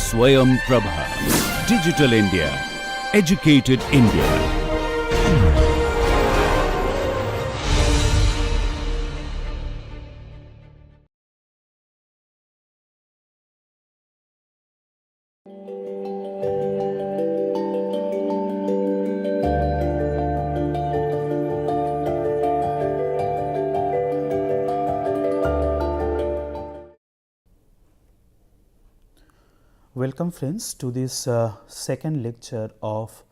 Swayam Prabha. Digital India. Educated India. Welcome friends to this second lecture of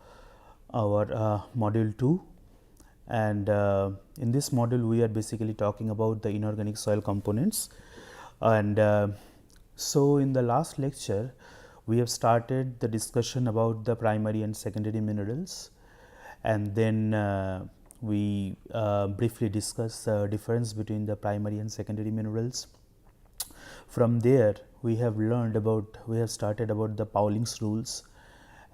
our module 2, and in this module we are basically talking about the inorganic soil components. And so in the last lecture we have started the discussion about the primary and secondary minerals, and then we briefly discussed the difference between the primary and secondary minerals. From there we have started about the Pauling's rules,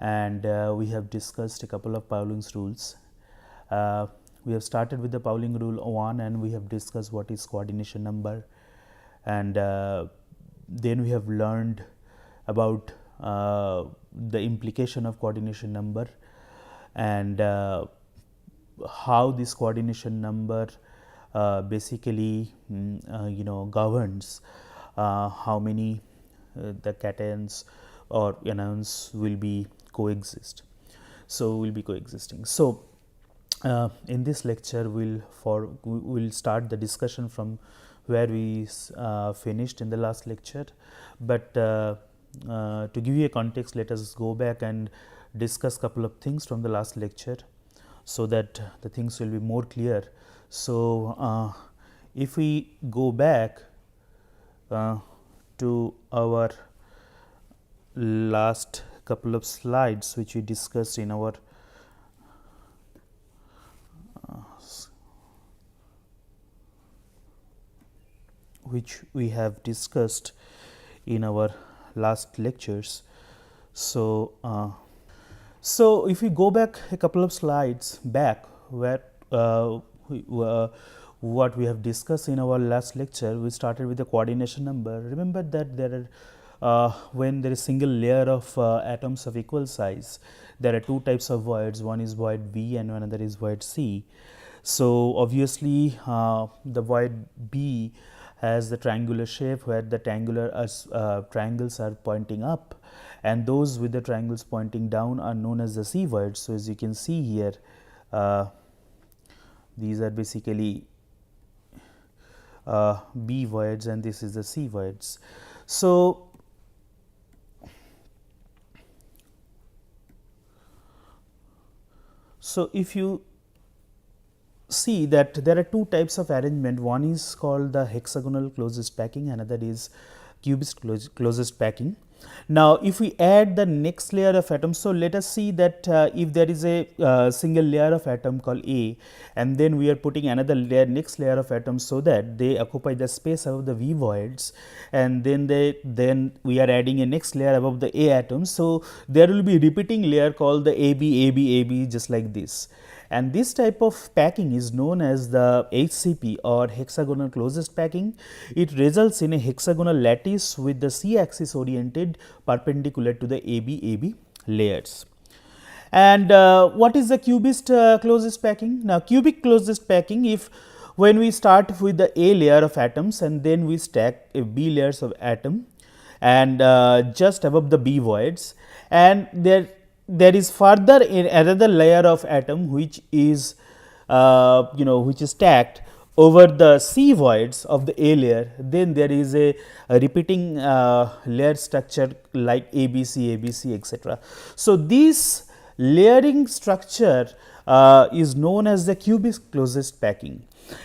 and we have discussed a couple of Pauling's rules. We have started with the Pauling rule 1, and we have discussed what is coordination number, and then we have learned about the implication of coordination number, and how this coordination number basically governs how many the cations or anions will be coexisting. So in this lecture we'll start the discussion from where we finished in the last lecture, but to give you a context, let us go back and discuss couple of things from the last lecture so that the things will be more clear. So if we go back to our last couple of slides which we discussed in our last lectures. So if we go back a couple of slides back where what we have discussed in our last lecture, we started with the coordination number. Remember that there are when there is single layer of atoms of equal size, there are two types of voids. One is void B and another is void C. So obviously the void B has the triangular shape where the triangles are pointing up, and those with the triangles pointing down are known as the C voids. So as you can see here, these are basically B voids, and this is the C voids. So if you see that there are two types of arrangement, one is called the hexagonal closest packing, another is cubist closest packing. Now if we add the next layer of atoms, so let us see that if there is a single layer of atom called A, and then we are putting another next layer of atoms so that they occupy the space above the V voids, and then we are adding a next layer above the A atoms. So there will be repeating layer called the AB, just like this. And this type of packing is known as the HCP or hexagonal closest packing. It results in a hexagonal lattice with the C axis oriented perpendicular to the AB layers. And what is the cubist closest packing? Now cubic closest packing, when we start with the A layer of atoms and then we stack a B layers of atom and just above the B voids, and there is further another layer of atom which is stacked over the C voids of the A layer, then there is a repeating layer structure like ABC, etc. So this layering structure is known as the cubist closest packing.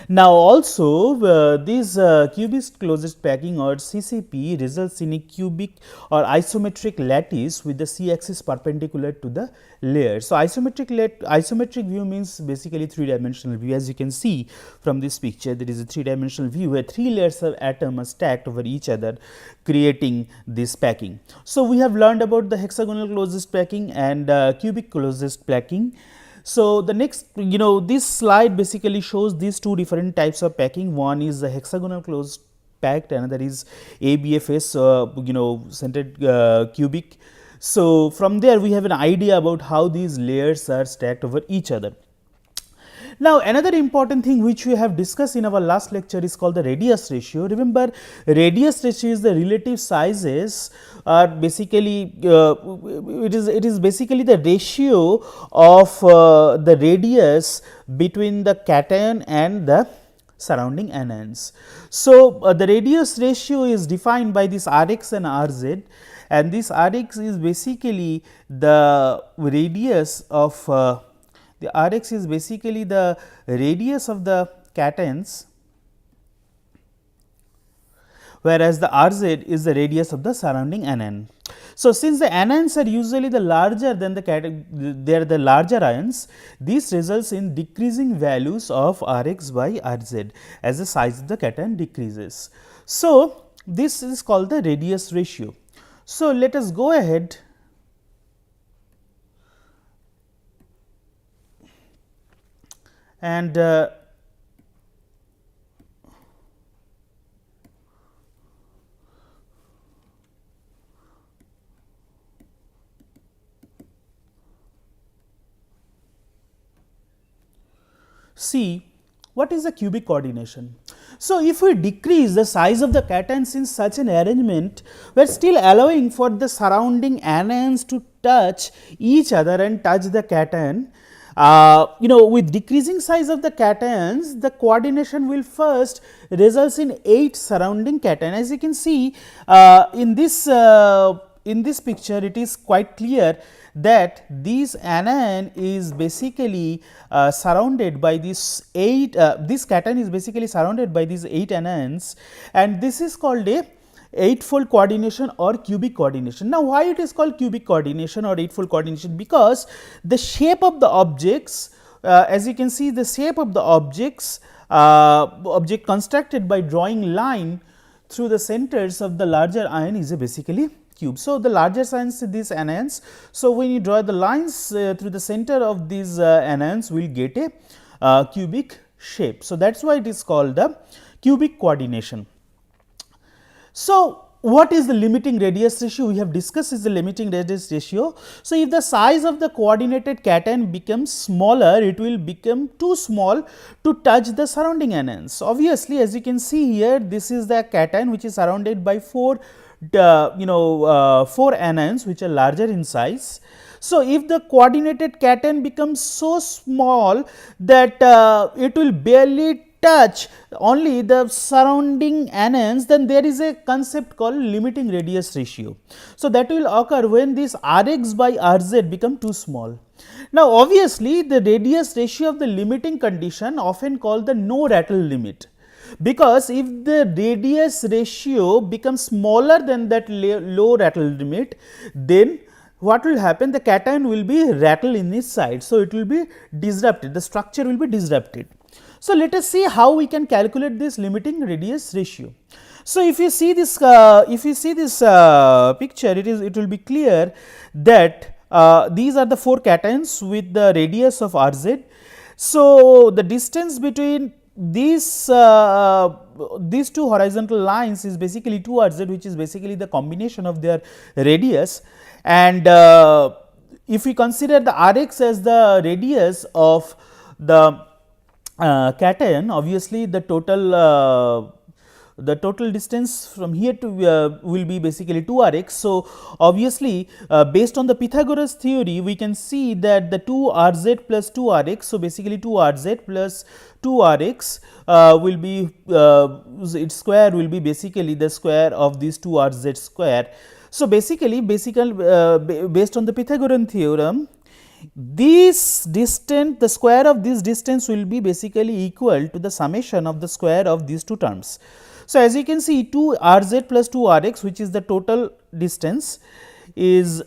Now also this cubist closest packing or CCP results in a cubic or isometric lattice with the C axis perpendicular to the layer. So isometric view means basically three-dimensional view. As you can see from this picture, there is a three-dimensional view where three layers of atom are stacked over each other, creating this packing. So we have learned about the hexagonal closest packing and cubic closest packing. So the next, this slide basically shows these two different types of packing. One is the hexagonal closed packed, another is ABFS, centered cubic. So, from there we have an idea about how these layers are stacked over each other. Now, another important thing which we have discussed in our last lecture is called the radius ratio. Remember, radius ratio is the relative sizes are basically it is basically the ratio of the radius between the cation and the surrounding anions. So, the radius ratio is defined by this Rx and Rz, and this Rx is basically the radius of the Rx is basically the radius of the cations, whereas the Rz is the radius of the surrounding anion. So, since the anions are usually the larger than they are the larger ions, this results in decreasing values of Rx by Rz as the size of the cation decreases. So, this is called the radius ratio. So, let us go ahead and see what is the cubic coordination. So, if we decrease the size of the cations in such an arrangement, we are still allowing for the surrounding anions to touch each other and touch the cation. With decreasing size of the cations, the coordination will first results in 8 surrounding cation. As you can see in this picture, it is quite clear that this anion is basically surrounded by this 8, this cation is basically surrounded by these 8 anions, and this is called a 8-fold coordination or cubic coordination. Now, why it is called cubic coordination or 8-fold coordination? Because the shape of the objects, as you can see, the shape of the objects, object constructed by drawing line through the centers of the larger ion is a basically cube. So, the larger ions these anions. So, when you draw the lines through the center of these anions, we will get a cubic shape. So, that is why it is called the cubic coordination. So, what is the limiting radius ratio? We have discussed is the limiting radius ratio. So, if the size of the coordinated cation becomes smaller, it will become too small to touch the surrounding anions. Obviously, as you can see here, this is the cation which is surrounded by 4 anions which are larger in size. So, if the coordinated cation becomes so small that it will barely touch only the surrounding anions, then there is a concept called limiting radius ratio. So, that will occur when this Rx by Rz become too small. Now, obviously, the radius ratio of the limiting condition often called the no rattle limit, because if the radius ratio becomes smaller than that low rattle limit, then what will happen? The cation will be rattle in its side. So, it will be disrupted, the structure will be disrupted. So, let us see how we can calculate this limiting radius ratio. So, if you see this picture, it will be clear that these are the 4 cations with the radius of Rz. So, the distance between these two horizontal lines is basically 2 Rz, which is basically the combination of their radius, and if we consider the Rx as the radius of the cation, obviously the total distance from here to will be basically 2 Rx. So, obviously, based on the Pythagoras theory, we can see that the 2 Rz plus 2 Rx. So, basically 2 Rz plus 2 Rx will be its square will be basically the square of these 2 Rz square. So, basically based on the Pythagorean theorem, this distance, the square of this distance will be basically equal to the summation of the square of these two terms. So, as you can see, 2 Rz plus 2 Rx, which is the total distance, is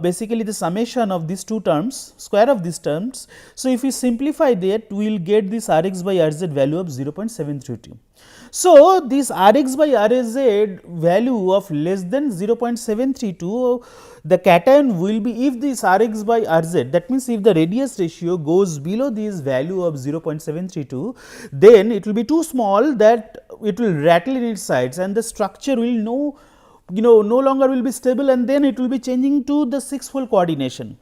basically the summation of these two terms, square of these terms. So, if we simplify that, we will get this Rx by Rz value of 0.732. So, this Rx by Rz value of less than 0.732, the cation will be, if this Rx by Rz, that means if the radius ratio goes below this value of 0.732, then it will be too small that it will rattle in its sides, and the structure will no longer will be stable, and then it will be changing to the 6-fold coordination.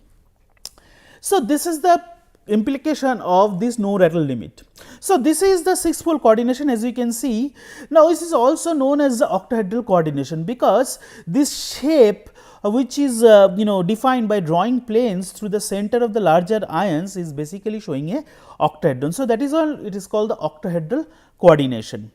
So, this is the implication of this no rattle limit. So, this is the 6-fold coordination, as you can see. Now, this is also known as the octahedral coordination, because this shape which is defined by drawing planes through the center of the larger ions is basically showing a octahedron. So, that is all it is called the octahedral coordination.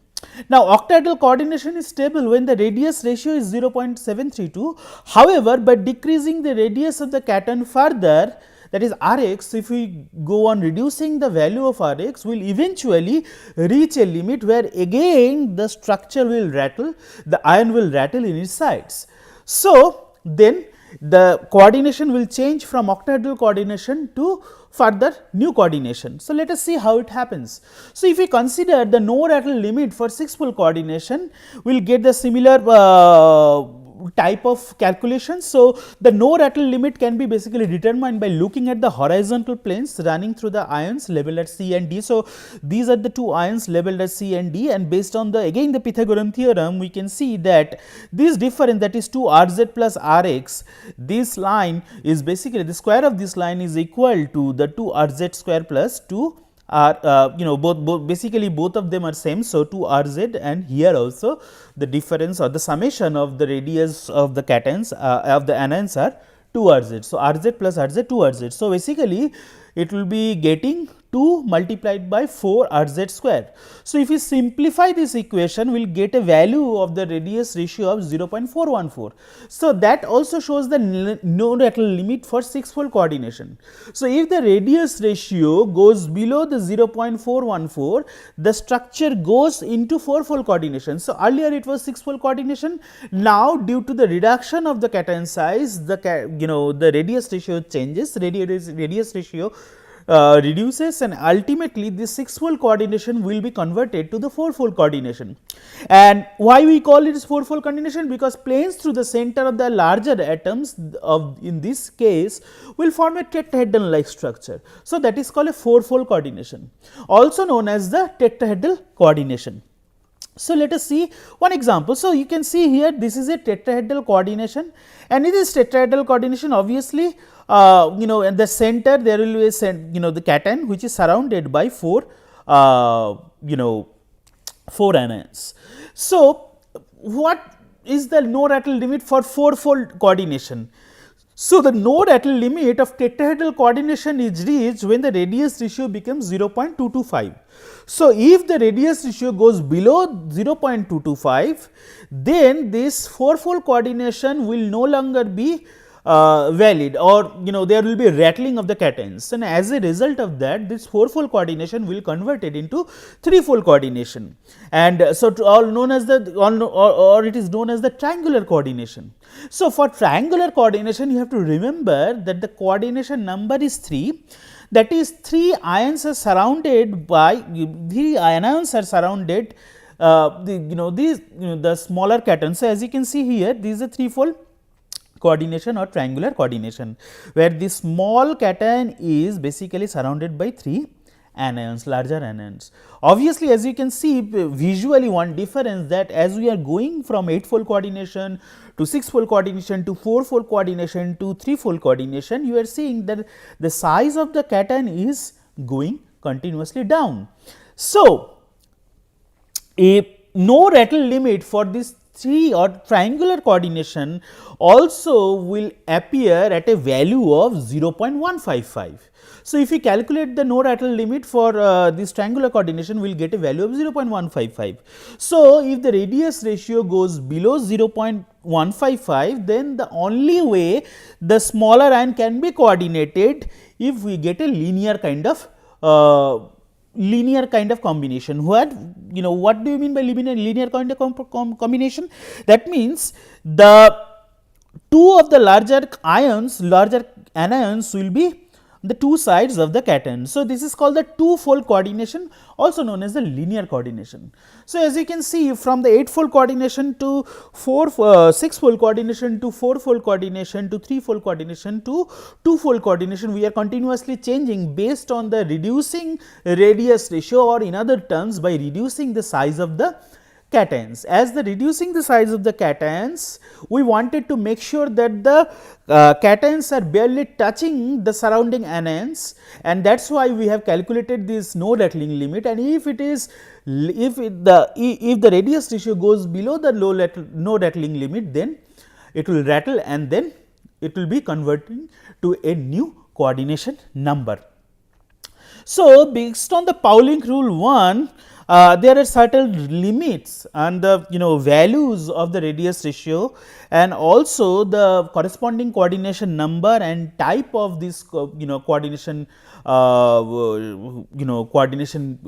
Now, octahedral coordination is stable when the radius ratio is 0.732. However, by decreasing the radius of the cation further, that is Rx, if we go on reducing the value of Rx, we will eventually reach a limit where again the structure will rattle, the ion will rattle in its sides. So, then the coordination will change from octahedral coordination to further new coordination. So, let us see how it happens. So, if we consider the no rattle limit for 6-fold coordination, we will get the similar type of calculation. So, the no rattle limit can be basically determined by looking at the horizontal planes running through the ions labeled at C and D. So, these are the two ions labeled as C and D, and based on the again the Pythagorean theorem, we can see that this difference, that is 2 Rz plus Rx, this line is basically the square of this line is equal to the 2 Rz square plus 2 are basically both of them are same. So, 2 Rz, and here also the difference or the summation of the radius of the cations of the anions are 2 Rz. So, Rz plus Rz 2 Rz. So, basically it will be getting 2 multiplied by 4 Rz square. So, if we simplify this equation, we will get a value of the radius ratio of 0.414. So, that also shows the no rattle limit for 6-fold coordination. So, if the radius ratio goes below the 0.414, the structure goes into 4-fold coordination. So, earlier it was 6-fold coordination. Now, due to the reduction of the cation size, the radius ratio changes, radius ratio reduces, and ultimately this 6-fold coordination will be converted to the 4-fold coordination. And why we call it as 4-fold coordination? Because planes through the center of the larger atoms of in this case will form a tetrahedron like structure. So, that is called a 4-fold coordination, also known as the tetrahedral coordination. So, let us see one example. So, you can see here this is a tetrahedral coordination, and in this tetrahedral coordination, obviously in the center there will be a the cation which is surrounded by 4 anions. So, what is the no rattle limit for 4-fold coordination? So, the no rattle limit of tetrahedral coordination is reached when the radius ratio becomes 0.225. So, if the radius ratio goes below 0.225, then this 4-fold coordination will no longer be valid, or there will be a rattling of the cations, and as a result of that, this 4-fold coordination will convert it into 3-fold coordination, and so all known as the or it is known as the triangular coordination. So, for triangular coordination, you have to remember that the coordination number is 3. That is 3 ions are surrounded by 3 anions are surrounded the smaller cations. So, as you can see here, this is a 3-fold coordination or triangular coordination, where the small cation is basically surrounded by 3 anions, larger anions. Obviously, as you can see visually, one difference that as we are going from 8-fold coordination to 6-fold coordination to 4-fold coordination to 3-fold coordination, you are seeing that the size of the cation is going continuously down. So, a no rattle limit for this 3 or triangular coordination also will appear at a value of 0.155. So, if we calculate the no rattle limit for this triangular coordination, we will get a value of 0.155. So, if the radius ratio goes below 0.155, then the only way the smaller ion can be coordinated if we get a linear kind of combination. What do you mean by linear kind of combination? That means the 2 of the larger anions will be the 2 sides of the cation. So, this is called the 2-fold coordination, also known as the linear coordination. So, as you can see, from the 8-fold coordination to 6-fold coordination to 4-fold coordination to 3-fold coordination to 2-fold coordination, we are continuously changing based on the reducing radius ratio, or in other terms by reducing the size of the cations. As the reducing the size of the cations, we wanted to make sure that the cations are barely touching the surrounding anions, and that is why we have calculated this no rattling limit. And if it is if the radius ratio goes below the no rattling limit, then it will rattle and then it will be converting to a new coordination number. So, based on the Pauling rule 1, there are certain limits and the values of the radius ratio, and also the corresponding coordination number and type of this coordination coordination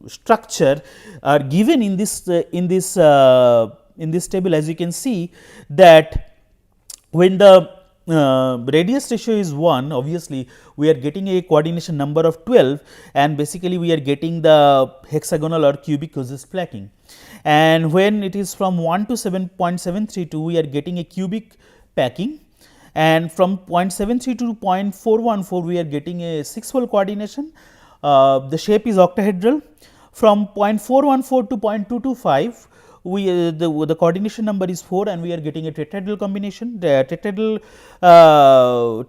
structure are given in this table. As you can see that when the radius ratio is 1, obviously we are getting a coordination number of 12, and basically we are getting the hexagonal or cubic closest packing. And when it is from 1 to 7.732, we are getting a cubic packing, and from 0.73 to 0.414 we are getting a 6-fold coordination. The shape is octahedral. From 0.414 to 0.225, the coordination number is 4, and we are getting a tetrahedral combination, the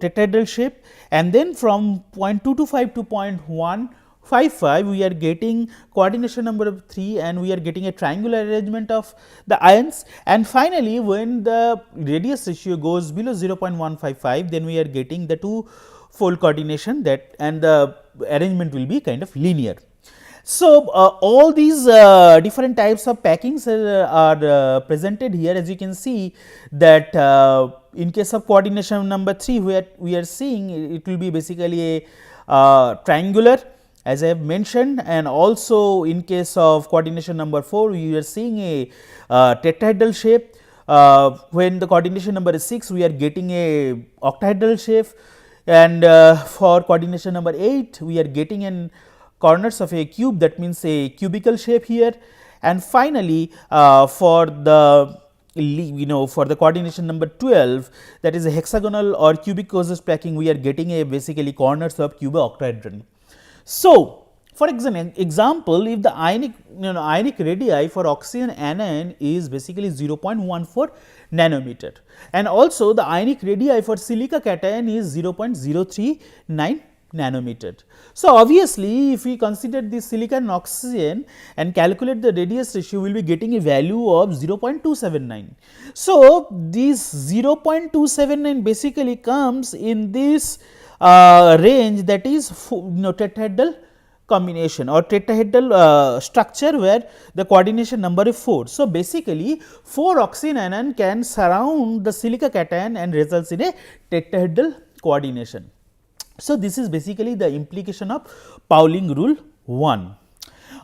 tetrahedral shape. And then from 0.225 to 0.155, we are getting coordination number of 3, and we are getting a triangular arrangement of the ions. And finally, when the radius ratio goes below 0.155, then we are getting the 2-fold coordination, that and the arrangement will be kind of linear. So, all these different types of packings are presented here. As you can see that in case of coordination number 3, where we are seeing it will be basically a triangular, as I have mentioned, and also in case of coordination number 4, we are seeing a tetrahedral shape. When the coordination number is 6, we are getting a octahedral shape, and for coordination number 8, we are getting an corners of a cube, that means a cubical shape here. And finally, for the coordination number 12, that is a hexagonal or cubic closest packing, we are getting a basically corners of cubo-octahedron. So, for example, if the ionic radii for oxygen anion is basically 0.14 nanometer, and also the ionic radii for silica cation is 0.039 nanometer. So, obviously, if we consider this silicon and oxygen and calculate the radius ratio, we will be getting a value of 0.279. So, this 0.279 basically comes in this range, that is tetrahedral combination or tetrahedral structure, where the coordination number is 4. So, basically 4 oxygen anion can surround the silica cation and results in a tetrahedral coordination. So, this is basically the implication of Pauling rule 1.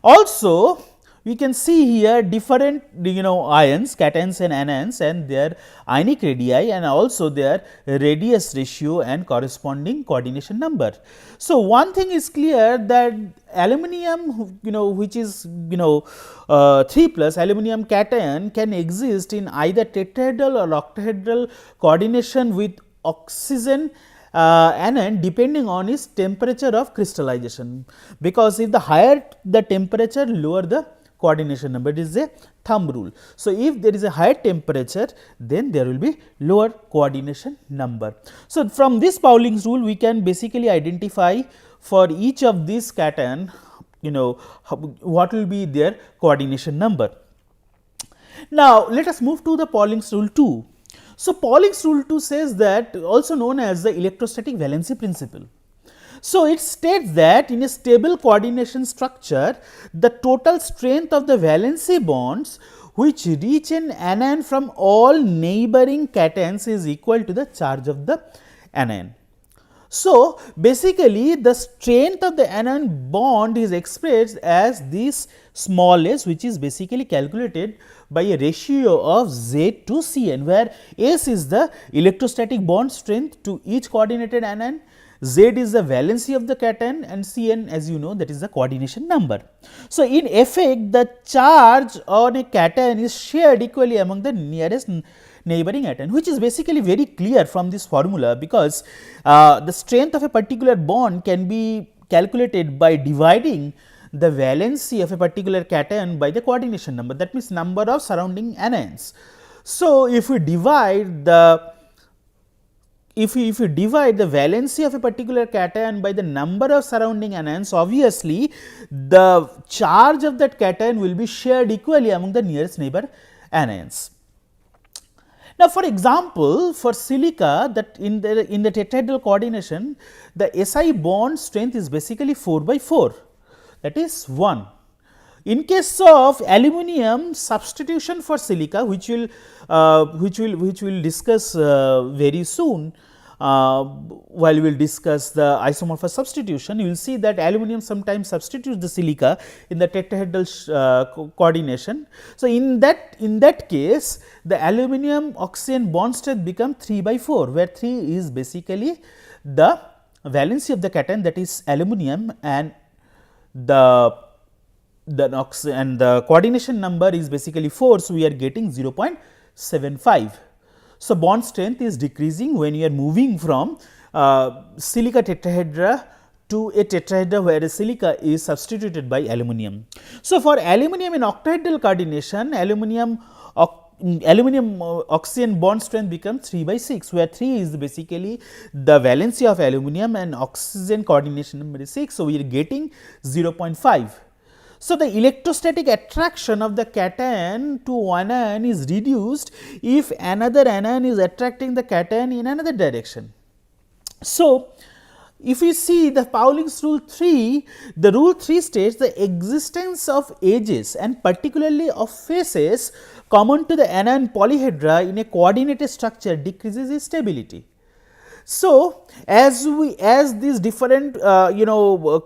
Also, we can see here different ions, cations and anions, and their ionic radii, and also their radius ratio and corresponding coordination number. So, one thing is clear, that aluminum which is 3 plus aluminum cation can exist in either tetrahedral or octahedral coordination with oxygen anion, depending on its temperature of crystallization, because if the higher the temperature, lower the coordination number. It is a thumb rule. So, if there is a higher temperature, then there will be lower coordination number. So, from this Pauling's rule, we can basically identify for each of these cation what will be their coordination number. Now, let us move to the Pauling's rule 2. So, Pauling's rule 2 says that, also known as the electrostatic valency principle. So, it states that in a stable coordination structure, the total strength of the valency bonds which reach an anion from all neighboring cations is equal to the charge of the anion. So, basically the strength of the anion bond is expressed as this small s, which is basically calculated by a ratio of Z to Cn, where S is the electrostatic bond strength to each coordinated anion, Z is the valency of the cation, and Cn, as you know, that is the coordination number. So, in effect, the charge on a cation is shared equally among the nearest neighboring atom, which is basically very clear from this formula, because the strength of a particular bond can be calculated by dividing the valency of a particular cation by the coordination number, that means number of surrounding anions. So, if we divide the valency of a particular cation by the number of surrounding anions, obviously the charge of that cation will be shared equally among the nearest neighbor anions. Now, for example, for silica, that in the tetrahedral coordination, the SI bond strength is basically 4/4, that is 1. In case of aluminum, substitution for silica, which we will discuss very soon, while we will discuss the isomorphous substitution, you will see that aluminum sometimes substitutes the silica in the tetrahedral coordination. So, in that case, the aluminum oxygen bond strength become 3/4, where 3 is basically the valency of the cation, that is aluminum, and the coordination number is basically 4. So, we are getting 0.75. So, bond strength is decreasing when you are moving from silica tetrahedra to a tetrahedra where a silica is substituted by aluminum. So, for aluminum in octahedral coordination, aluminum oxygen bond strength becomes 3/6, where 3 is basically the valency of aluminum and oxygen coordination number is 6. So, we are getting 0.5. So, the electrostatic attraction of the cation to one anion is reduced if another anion is attracting the cation in another direction. So, if we see the Pauling's rule 3, the rule 3 states the existence of edges and particularly of faces common to the anion polyhedra in a coordinated structure decreases its stability. So, as these different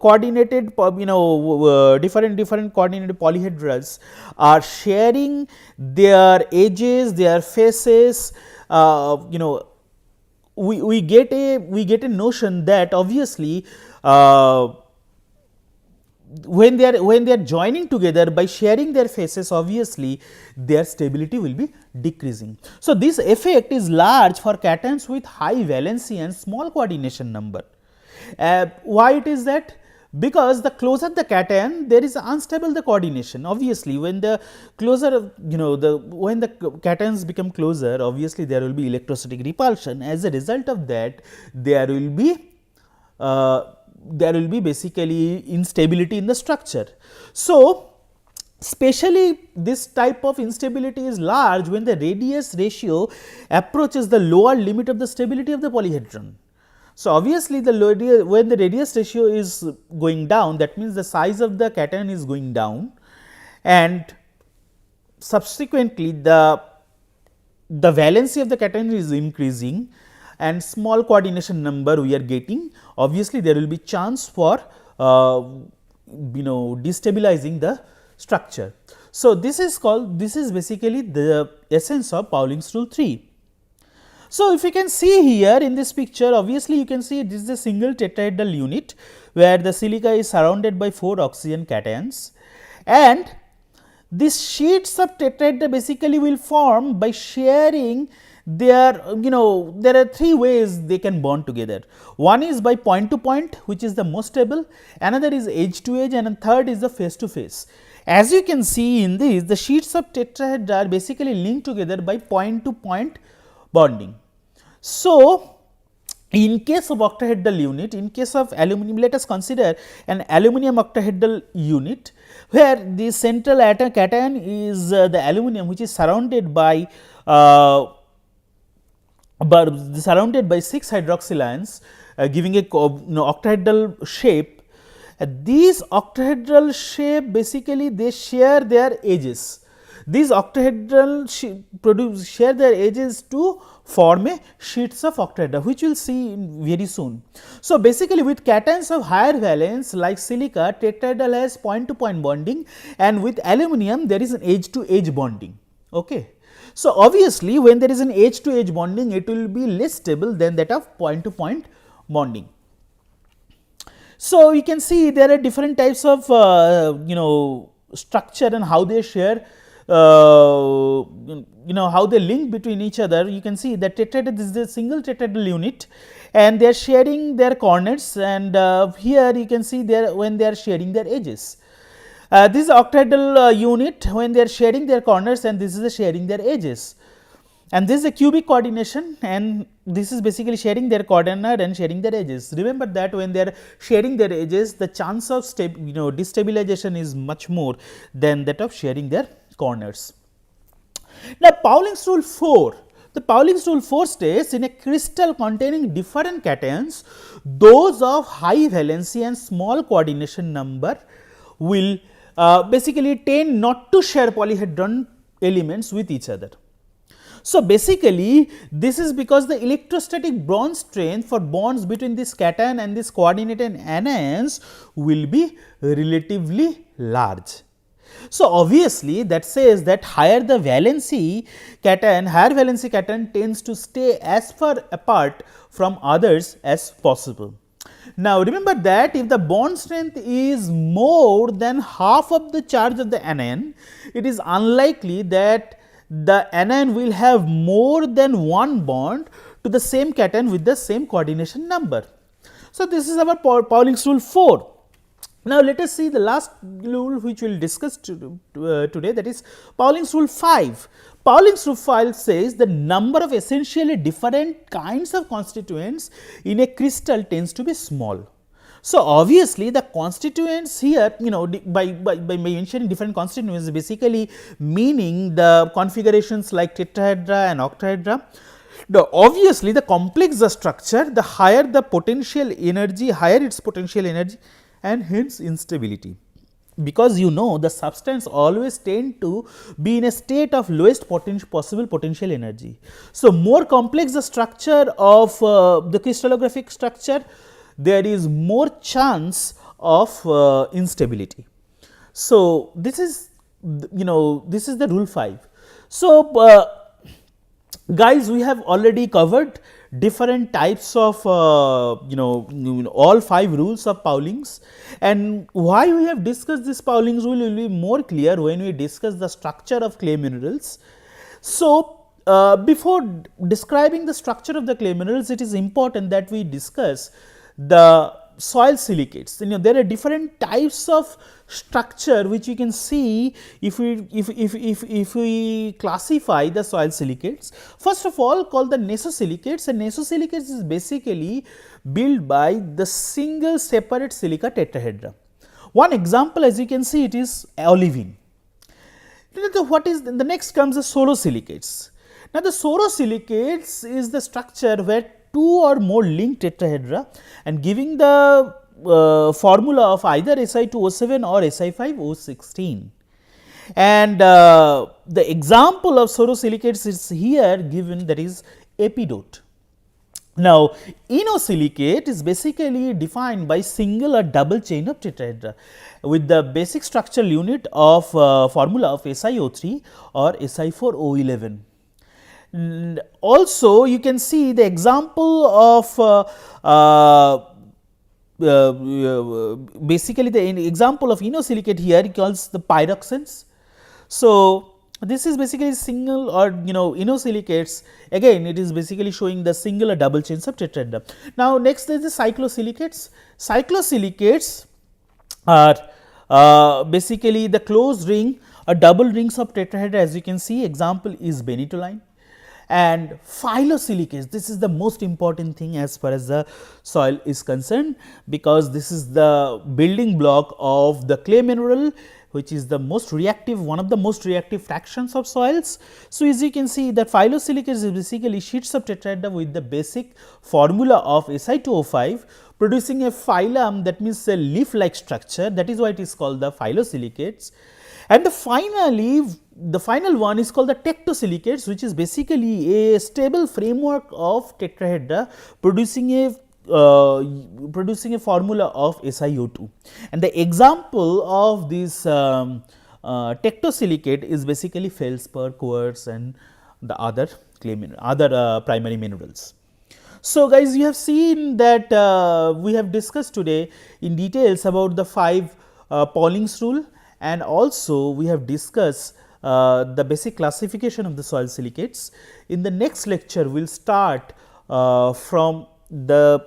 coordinated different coordinated polyhedras are sharing their edges, their faces, we get a notion that obviously when they are joining together by sharing their faces, obviously their stability will be decreasing. So, this effect is large for cations with high valency and small coordination number. Why it is that? Because the closer the cation, there is unstable the coordination. Obviously, when the closer when the cations become closer, obviously there will be electrostatic repulsion. As a result of that, there will be basically instability in the structure. So, especially this type of instability is large when the radius ratio approaches the lower limit of the stability of the polyhedron. So, obviously, when the radius ratio is going down, that means the size of the cation is going down, and subsequently the valency of the cation is increasing and small coordination number we are getting. Obviously, there will be chance for destabilizing the structure. So, this is basically the essence of Pauling's rule 3. So, if you can see here in this picture, obviously, you can see this is a single tetrahedral unit where the silica is surrounded by 4 oxygen cations, and these sheets of tetrahedra basically will form by sharing their, there are 3 ways they can bond together. One is by point to point, which is the most stable, another is edge to edge, and third is the face to face. As you can see in this, the sheets of tetrahedra are basically linked together by point to point bonding. So, in case of octahedral unit, in case of aluminum, let us consider an aluminum octahedral unit where the central atom cation is the aluminum, which is surrounded by 6 hydroxyl ions, giving a octahedral shape. These octahedral shape basically they share their edges. These octahedral share their edges to form a sheets of octahedra, which we will see very soon. So, basically with cations of higher valence like silica, tetrahedral has point to point bonding, and with aluminum there is an edge to edge bonding. Okay. So, obviously, when there is an edge to edge bonding, it will be less stable than that of point to point bonding. So, you can see there are different types of structure and how they share, how they link between each other. You can see that tetrahedral, this is a single tetrahedral unit, and they are sharing their coordinates, and here you can see when they are sharing their edges. This is octahedral unit when they are sharing their corners, and this is the sharing their edges. And this is a cubic coordination, and this is basically sharing their corner and sharing their edges. Remember that when they are sharing their edges, the chance of destabilization is much more than that of sharing their corners. Now, Pauling's rule 4. The Pauling's rule 4 states in a crystal containing different cations, those of high valency and small coordination number will basically tend not to share polyhedron elements with each other. So, basically this is because the electrostatic bond strength for bonds between this cation and this coordinated anions will be relatively large. So, obviously that says that higher the valency cation, higher valency cation tends to stay as far apart from others as possible. Now, remember that if the bond strength is more than half of the charge of the anion, it is unlikely that the anion will have more than one bond to the same cation with the same coordination number. So, this is our Pauling's rule 4. Now, let us see the last rule which we will discuss today, that is Pauling's rule 5. Pauling's rule 5 says the number of essentially different kinds of constituents in a crystal tends to be small. So, obviously the constituents here, by mentioning different constituents, basically meaning the configurations like tetrahedra and octahedra. Now, obviously the complex the structure, the higher the potential energy, higher its potential energy, and hence instability, because the substance always tend to be in a state of lowest possible potential energy. So, more complex the structure of the crystallographic structure, there is more chance of instability. So, this is this is the rule 5. So, guys, we have already covered different types of all 5 rules of Pauling's, and why we have discussed this Pauling's rule will be more clear when we discuss the structure of clay minerals. So, before describing the structure of the clay minerals, it is important that we discuss the soil silicates. There are different types of structure which you can see if we classify the soil silicates. First of all, called the nesosilicates, and nesosilicates is basically built by the single separate silica tetrahedra. One example, as you can see, it is olivine. What is the next comes the sorosilicates. Now, the sorosilicates is the structure where 2 or more linked tetrahedra and giving the formula of either Si2O7 or Si5O16. And the example of sorosilicates is here given, that is epidote. Now, inosilicate is basically defined by single or double chain of tetrahedra with the basic structural unit of formula of SiO3 or Si4O11. Also, you can see the example of basically the example of inosilicate here calls the pyroxenes. So, this is basically single or inosilicates, again it is basically showing the single or double chains of tetrahedra. Now, next is the cyclosilicates. Cyclosilicates are basically the closed ring or double rings of tetrahedra, as you can see, example is benitoline. And phyllosilicates, this is the most important thing as far as the soil is concerned, because this is the building block of the clay mineral, which is the most reactive, one of the most reactive fractions of soils. So, as you can see that phyllosilicates is basically sheets of tetrahedra with the basic formula of Si2O5 producing a phylum, that means a leaf like structure, that is why it is called the phyllosilicates. And finally, the final one is called the tectosilicates, which is basically a stable framework of tetrahedra producing a formula of SiO2. And the example of this tectosilicate is basically feldspar, quartz, and the other primary minerals. So, guys, you have seen that we have discussed today in details about the 5 Pauling's rule, and also we have discussed the basic classification of the soil silicates. In the next lecture, we will start from the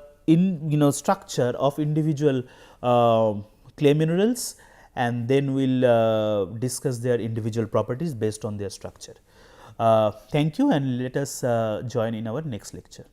structure of individual clay minerals, and then we will discuss their individual properties based on their structure. Thank you, and let us join in our next lecture.